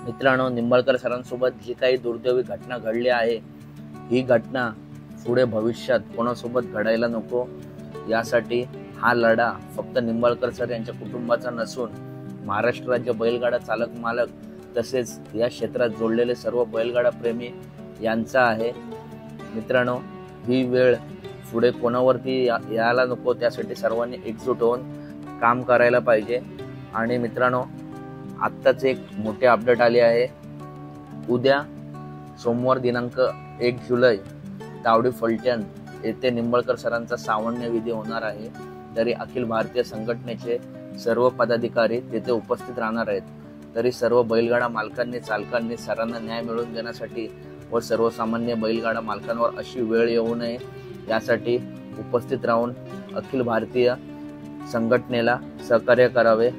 मित्रांनो, निंबाळकर सरांसोबत जी काही दुर्दैवी घटना घडली आहे, ही घटना पुढे भविष्यात कोणासोबत घडायला नको, यासाठी हा लढा फक्त निंबाळकर सर यांच्या कुटुंबाचा नसून महाराष्ट्र राज्य बैलगाडा चालक मालक तसेच या क्षेत्रात जोडलेले सर्व बैलगाडा प्रेमी यांचा आहे। मित्रांनो, ही वेळ पुढे कोणावरती यायला नको, त्यासाठी सर्वांनी एकजूट होऊन काम करायला पाहिजे। आणि मित्रांनो, आत्ताच एक मोठे अपडेट आले आहे। उद्या सोमवार दिनांक 1 जुलै तावडी फलटण येथे निंबाळकर सरांचा सावण्य विधी होणार आहे। तरी अखिल भारतीय संघटनेचे सर्व पदाधिकारी तेथे उपस्थित राहणार आहेत। तरी सर्व बैलगाडा मालकांनी चालकांनी सरांना न्याय मिळवून देण्यासाठी व सर्वसामान्य बैलगाडा मालकांवर अशी वेळ येऊ नये यासाठी उपस्थित राहून अखिल भारतीय संघटनेला सहकार्य करावे।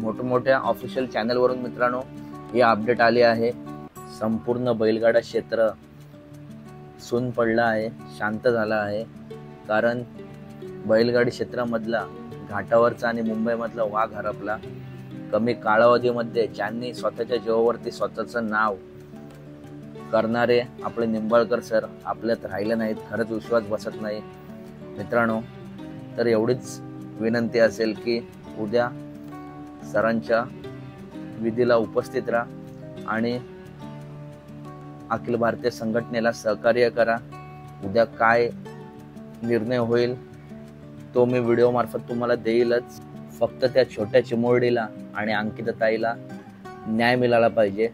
मोठमोठ्या ऑफिशियल चॅनलवरून मित्रांनो हे अपडेट आले आहे। संपूर्ण बैलगाडा क्षेत्र सून पडला आहे, शांत झाला आहे। कारण बैलगाडी क्षेत्रामधला घाटावरचा आणि मुंबईमधला वाघ हरपला। कमी कालावधीमध्ये ज्यांनी स्वतःच्या जीवावरती स्वतःचं नाव करणारे आपले निंबाळकर सर आपल्यात राहिले नाहीत। खरंच विश्वास बसत नाही मित्रांनो। तर एवढीच विनंती असेल की उद्या सरांच्या विधीला उपस्थित राहा आणि अखिल भारतीय संघटनेला सहकार्य करा। उद्या काय निर्णय होईल तो मी व्हिडिओ मार्फत तुम्हाला देईलच। फक्त त्या छोट्या चिमुरडीला आणि अंकिता ताईला न्याय मिळाला पाहिजे।